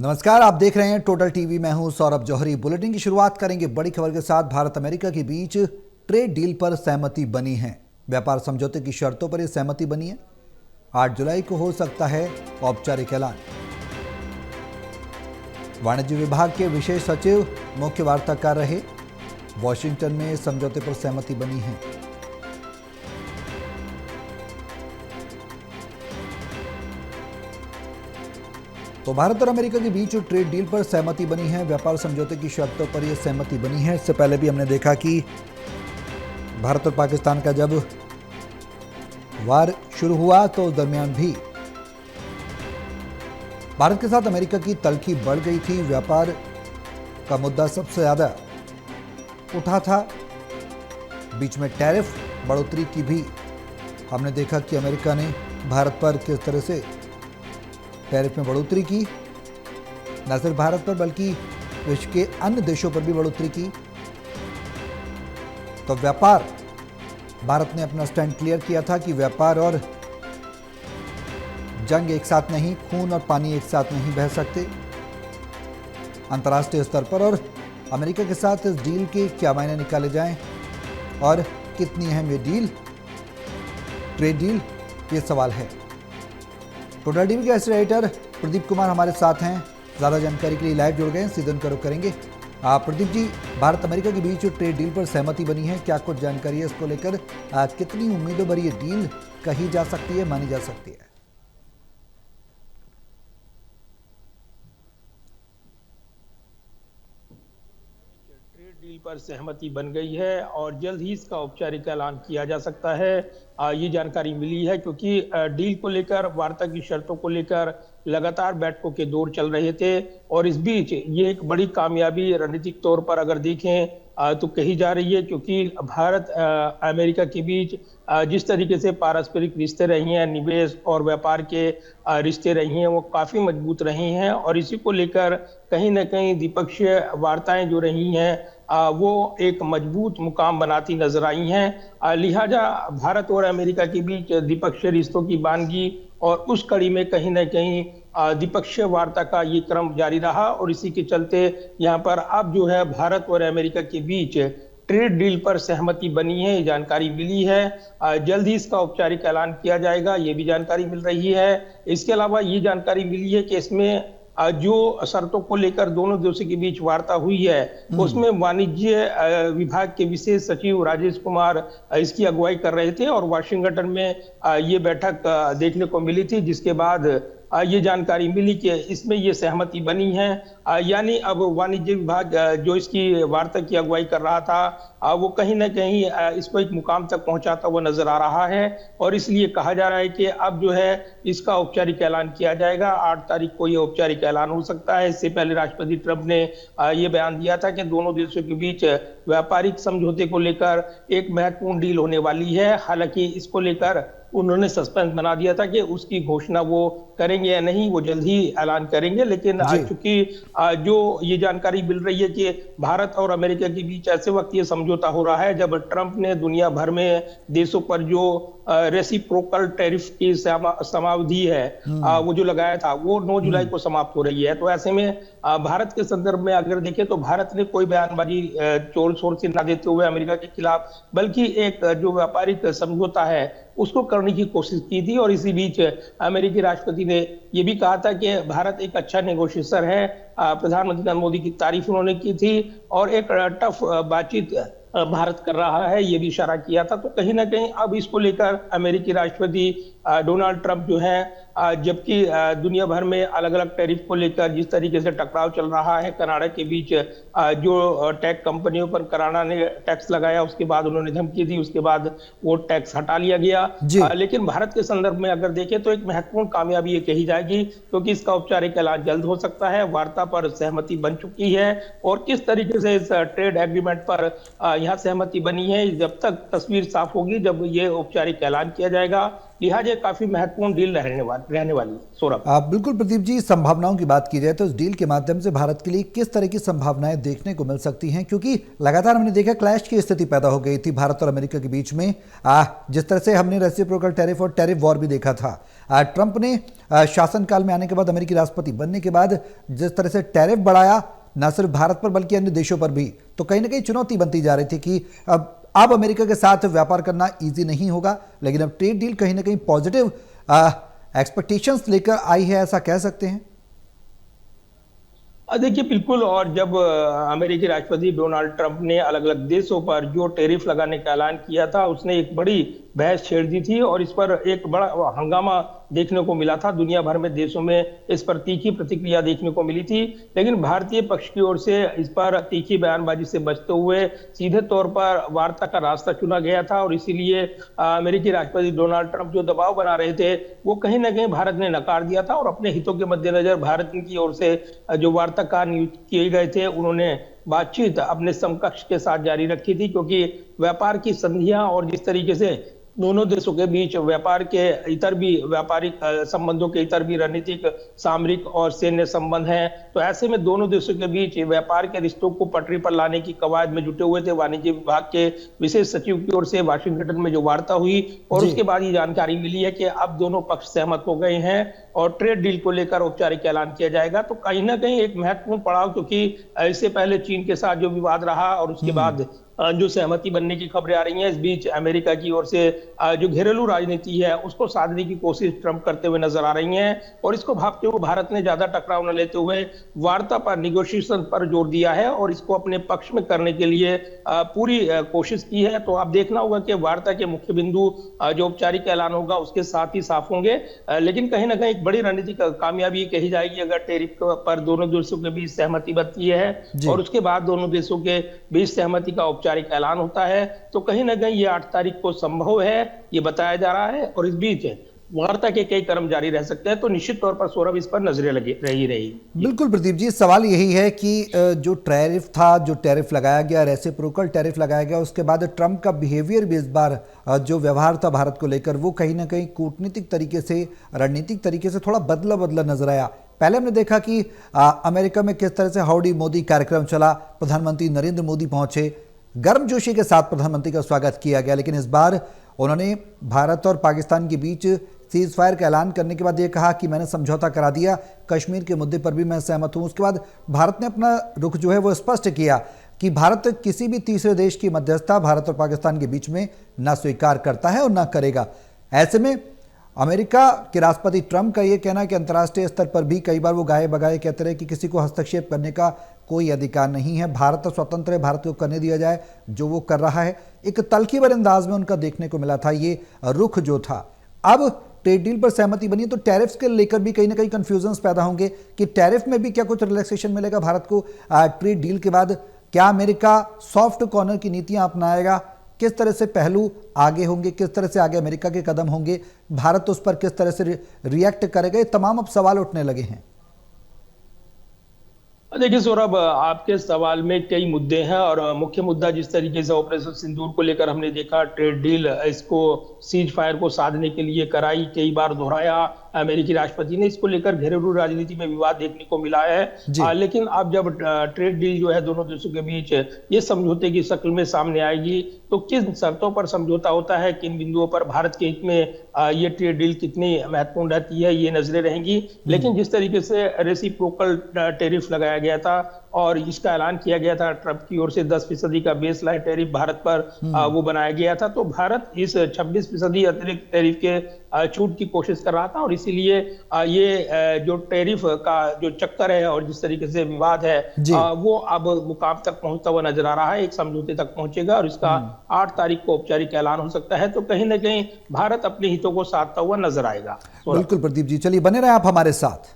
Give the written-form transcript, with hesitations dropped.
नमस्कार, आप देख रहे हैं टोटल टीवी। मैं हूं सौरभ जौहरी। बुलेटिन की शुरुआत करेंगे बड़ी खबर के साथ। भारत अमेरिका के बीच ट्रेड डील पर सहमति बनी है। व्यापार समझौते की शर्तों पर यह सहमति बनी है। 8 जुलाई को हो सकता है औपचारिक ऐलान। वाणिज्य विभाग के विशेष सचिव मुख्य वार्ताकार रहे। वॉशिंगटन में समझौते पर सहमति बनी है। तो भारत और अमेरिका के बीच ट्रेड डील पर सहमति बनी है। व्यापार समझौते की शर्तों पर यह सहमति बनी है। इससे पहले भी हमने देखा कि भारत और पाकिस्तान का जब वार शुरू हुआ तो उस दरमियान भी भारत के साथ अमेरिका की तल्खी बढ़ गई थी। व्यापार का मुद्दा सबसे ज्यादा उठा था। बीच में टैरिफ बढ़ोतरी की भी हमने देखा कि अमेरिका ने भारत पर किस तरह से टैरिफ में बढ़ोतरी की। न सिर्फ भारत पर बल्कि विश्व के अन्य देशों पर भी बढ़ोतरी की। तो व्यापार, भारत ने अपना स्टैंड क्लियर किया था कि व्यापार और जंग एक साथ नहीं, खून और पानी एक साथ नहीं बह सकते अंतर्राष्ट्रीय स्तर पर। और अमेरिका के साथ इस डील के क्या मायने निकाले जाएं और कितनी अहम ये डील, ट्रेड डील, ये सवाल है। टोटल टीवी के ऐसे एडिटर प्रदीप कुमार हमारे साथ हैं। ज़्यादा जानकारी के लिए लाइव जुड़ गए हैं, सीधे उनका रुख करेंगे। प्रदीप जी, भारत अमेरिका के बीच ट्रेड डील पर सहमति बनी है, क्या कुछ जानकारी है इसको लेकर? कितनी उम्मीदों भरी ये डील कही जा सकती है, मानी जा सकती है? ट्रेड डील पर सहमति बन गई है और जल्द ही इसका औपचारिक ऐलान किया जा सकता है। ये जानकारी मिली है क्योंकि डील को लेकर, वार्ता की शर्तों को लेकर लगातार बैठकों के दौर चल रहे थे और इस बीच ये एक बड़ी कामयाबी रणनीतिक तौर पर अगर देखें तो कही जा रही है, क्योंकि भारत अमेरिका के बीच जिस तरीके से पारस्परिक रिश्ते रहे हैं, निवेश और व्यापार के रिश्ते रहे हैं, वो काफी मजबूत रहे हैं और इसी को लेकर कहीं ना कहीं द्विपक्षीय वार्ताएं जो रही हैं वो एक मजबूत मुकाम बनाती नजर आई हैं। लिहाजा भारत और अमेरिका के बीच द्विपक्षीय रिश्तों की बानगी और उस कड़ी में कहीं ना कहीं द्विपक्षीय वार्ता का ये क्रम जारी रहा और इसी के चलते यहाँ पर अब जो है भारत और अमेरिका के बीच ट्रेड डील पर सहमति बनी है, ये जानकारी मिली है। जल्द ही इसका औपचारिक ऐलान किया जाएगा, ये भी जानकारी मिल रही है। इसके अलावा ये जानकारी मिली है कि इसमें जो शर्तों को लेकर दोनों देशों के बीच वार्ता हुई है उसमें वाणिज्य विभाग के विशेष सचिव राजेश कुमार इसकी अगुवाई कर रहे थे और वाशिंगटन में ये बैठक देखने को मिली थी, जिसके बाद ये जानकारी मिली कि इसमें ये सहमति बनी है। यानी अब वाणिज्य विभाग जो इसकी वार्ता की अगुवाई कर रहा था वो कहीं ना कहीं इसको एक मुकाम तक पहुंचाता हुआ नजर आ रहा है और इसलिए कहा जा रहा है कि अब जो है इसका औपचारिक ऐलान किया जाएगा। 8 तारीख को ये औपचारिक ऐलान हो सकता है। इससे पहले राष्ट्रपति ट्रंप ने ये बयान दिया था कि दोनों देशों के बीच व्यापारिक समझौते को लेकर एक महत्वपूर्ण डील होने वाली है। हालांकि इसको लेकर उन्होंने सस्पेंस बना दिया था कि उसकी घोषणा वो करेंगे या नहीं, वो जल्द ही ऐलान करेंगे। लेकिन चूंकि जो ये जानकारी मिल रही है कि भारत और अमेरिका के बीच ऐसे वक्त ये समझौता हो रहा है जब ट्रंप ने दुनिया भर में देशों पर जो रेसिप्रोकल टैरिफ की समावधि है वो जो लगाया था वो 9 जुलाई को समाप्त हो रही है। तो ऐसे में भारत के संदर्भ में अगर देखें तो भारत ने कोई बयानबाजी जोर शोर से न देते हुए अमेरिका के खिलाफ, बल्कि एक जो व्यापारिक समझौता है उसको करने की कोशिश की थी। और इसी बीच अमेरिकी राष्ट्रपति ने यह भी कहा था कि भारत एक अच्छा नेगोशिएटर है। प्रधानमंत्री नरेंद्र मोदी की तारीफ उन्होंने की थी और एक टफ बातचीत भारत कर रहा है, ये भी इशारा किया था। तो कहीं ना कहीं अब इसको लेकर अमेरिकी राष्ट्रपति डोनाल्ड ट्रंप जो है, जबकि दुनिया भर में अलग अलग टैरिफ को लेकर जिस तरीके से टकराव चल रहा है, कनाडा के बीच जो टेक कंपनियों पर कनाडा ने टैक्स लगाया, उसके बाद उन्होंने धमकी दी, उसके बाद वो टैक्स हटा लिया गया। लेकिन भारत के संदर्भ में अगर देखें तो एक महत्वपूर्ण कामयाबी ये कही जाएगी, क्योंकि इसका औपचारिक ऐलान जल्द हो सकता है। वार्ता पर सहमति बन चुकी है और किस तरीके से इस ट्रेड एग्रीमेंट पर यहाँ सहमति बनी है। जब तक तस्वीर साफ होगी, जब ये औपचारिक ऐलान किया जाएगा, लिहाजा काफी महत्वपूर्ण डील रहने वाली है। सौरभ, बिल्कुल प्रदीप जी, संभावनाओं की बात की जाए तो इस डील के माध्यम से भारत के लिए किस तरह की संभावनाएं देखने को मिल सकती हैं, क्योंकि लगातार हमने देखा क्लैश की स्थिति पैदा हो गई थी भारत और अमेरिका के बीच में। जिस तरह से हमने रेसिप्रोकल टैरिफ और टैरिफ वॉर भी देखा था, ट्रंप ने शासनकाल में आने के बाद, अमेरिकी राष्ट्रपति बनने के बाद जिस तरह से टैरिफ बढ़ाया, न सिर्फ भारत पर बल्कि अन्य देशों पर भी, तो कहीं ना कहीं चुनौती बनती जा रही थी कि अब अमेरिका के साथ व्यापार करना इजी नहीं होगा। लेकिन अब ट्रेड डील कहीं ना कहीं पॉजिटिव एक्सपेक्टेशंस लेकर आई है, ऐसा कह सकते हैं। देखिए बिल्कुल, और जब अमेरिकी राष्ट्रपति डोनाल्ड ट्रंप ने अलग अलग देशों पर जो टैरिफ लगाने का ऐलान किया था, उसने एक बड़ी बहस छेड़ दी थी और इस पर एक बड़ा हंगामा देखने को मिला था। दुनिया भर में देशों में इस पर तीखी प्रतिक्रिया देखने को मिली थी, लेकिन भारतीय पक्ष की ओर से इस पर तीखी बयानबाजी से बचते हुए सीधे तौर पर वार्ता का रास्ता चुना गया था। और इसीलिए अमेरिकी राष्ट्रपति डोनाल्ड ट्रंप जो दबाव बना रहे थे, वो कहीं ना कहीं भारत ने नकार दिया था और अपने हितों के मद्देनजर भारत की ओर से जो वार्ताकार नियुक्त किए गए थे, उन्होंने बातचीत अपने समकक्ष के साथ जारी रखी थी, क्योंकि व्यापार की संधियां और जिस तरीके से दोनों देशों के बीच व्यापार के इतर भी व्यापारिक संबंधों के इतर भी रणनीतिक, सामरिक और सैन्य संबंध हैं, तो ऐसे में दोनों देशों के बीच व्यापार के रिश्तों को पटरी पर लाने की कवायद में जुटे हुए थे। वाणिज्य विभाग के विशेष सचिव की ओर से वाशिंगटन में जो वार्ता हुई और उसके बाद ये जानकारी मिली है कि अब दोनों पक्ष सहमत हो गए हैं और ट्रेड डील को लेकर औपचारिक ऐलान किया जाएगा। तो कहीं ना कहीं एक महत्वपूर्ण पड़ाव, क्योंकि इससे पहले चीन के साथ जो विवाद रहा और उसके बाद जो सहमति बनने की खबरें आ रही हैं, इस बीच अमेरिका की ओर से जो घरेलू राजनीति है उसको साधने की कोशिश ट्रंप करते हुए नजर आ रही हैं और इसको भापते हुए भारत ने ज्यादा टकराव न लेते हुए वार्ता पर, निगोशिएशन पर जोर दिया है और इसको अपने पक्ष में करने के लिए पूरी कोशिश की है। तो आप देखना होगा कि वार्ता के मुख्य बिंदु जो औपचारिक ऐलान होगा उसके साथ ही साफ होंगे, लेकिन कहीं ना कहीं एक बड़ी रणनीतिक कामयाबी कही जाएगी अगर टैरिफ पर दोनों देशों के बीच सहमति बनती है और उसके बाद दोनों देशों के बीच सहमति का औपचारिक ऐलान होता है। तो कहीं ना कहीं ये 8 तारीख को संभव है, ये बताया जा रहा है और इस बीच वार्ता के कई क्रम जारी रह सकते हैं। तो निश्चित तौर पर सौरभ, इस पर नजरें लगी रही। बिल्कुल प्रदीप जी, सवाल यही है कि जो टैरिफ था, जो टैरिफ लगाया गया, रेसिप्रोकल टैरिफ लगाया गया, उसके बाद ट्रंप का बिहेवियर भी इस बार जो व्यवहार था भारत को लेकर, वो कहीं ना कहीं कूटनीतिक तरीके से, रणनीतिक तरीके से थोड़ा बदला नजर आया। पहले हमने देखा कि अमेरिका में किस तरह से हाउडी मोदी कार्यक्रम चला, प्रधानमंत्री नरेंद्र मोदी पहुंचे, गर्मजोशी के साथ प्रधानमंत्री का स्वागत किया गया। लेकिन इस बार उन्होंने भारत और पाकिस्तान के बीच सीज फायर का ऐलान करने के बाद ये कहा कि मैंने समझौता करा दिया, कश्मीर के मुद्दे पर भी मैं सहमत हूं। उसके बाद भारत ने अपना रुख जो है वो स्पष्ट किया कि भारत किसी भी तीसरे देश की मध्यस्थता भारत और पाकिस्तान के बीच में ना स्वीकार करता है और ना करेगा। ऐसे में अमेरिका के राष्ट्रपति ट्रंप का यह कहना कि अंतर्राष्ट्रीय स्तर पर भी कई बार वो गाये बगाए कहते रहे कि किसी को हस्तक्षेप करने का कोई अधिकार नहीं है, भारत स्वतंत्र है, भारत को करने दिया जाए जो वो कर रहा है, एक तल्खी भरे अंदाज में उनका देखने को मिला था ये रुख जो था। अब ट्रेड डील पर सहमति बनी तो टैरिफ्स के लेकर भी कहीं ना कहीं कंफ्यूजन्स पैदा होंगे कि टैरिफ में भी क्या कुछ रिलैक्सेशन मिलेगा भारत को ट्रेड डील के बाद, क्या अमेरिका सॉफ्ट कॉर्नर की नीतियां अपनाएगा, किस तरह से पहलू आगे होंगे, किस तरह से आगे अमेरिका के कदम होंगे, भारत उस पर किस तरह से रिएक्ट करेगा, ये तमाम अब सवाल उठने लगे हैं। देखिए सौरभ, आपके सवाल में कई मुद्दे हैं और मुख्य मुद्दा जिस तरीके से ऑपरेशन सिंदूर को लेकर हमने देखा, ट्रेड डील इसको सीज फायर को साधने के लिए कराई, कई बार दोहराया अमेरिकी राष्ट्रपति ने, इसको लेकर घरेलू राजनीति में विवाद देखने को मिला है। लेकिन अब जब ट्रेड डील जो है दोनों देशों के बीच ये समझौते की शक्ल में सामने आएगी तो किन शर्तों पर समझौता होता है, किन बिंदुओं पर भारत के हित में ये ट्रेड डील कितनी महत्वपूर्ण रहती है, ये नजरें रहेंगी। लेकिन जिस तरीके से रेसिप्रोकल टैरिफ लगाया गया था और इसका ऐलान किया गया था ट्रंप की ओर से 10% का बेस लाइन टैरिफ भारत पर वो बनाया गया था, तो भारत इस 26% अतिरिक्त टैरिफ के छूट की कोशिश कर रहा था और इसीलिए ये जो टैरिफ का जो चक्कर है और जिस तरीके से विवाद है वो अब मुकाम तक पहुंचता हुआ नजर आ रहा है, एक समझौते तक पहुंचेगा और इसका 8 तारीख को औपचारिक ऐलान हो सकता है। तो कहीं ना कहीं भारत अपने हितों को साधता हुआ नजर आएगा। बिल्कुल प्रदीप जी, चलिए बने रहे आप हमारे साथ।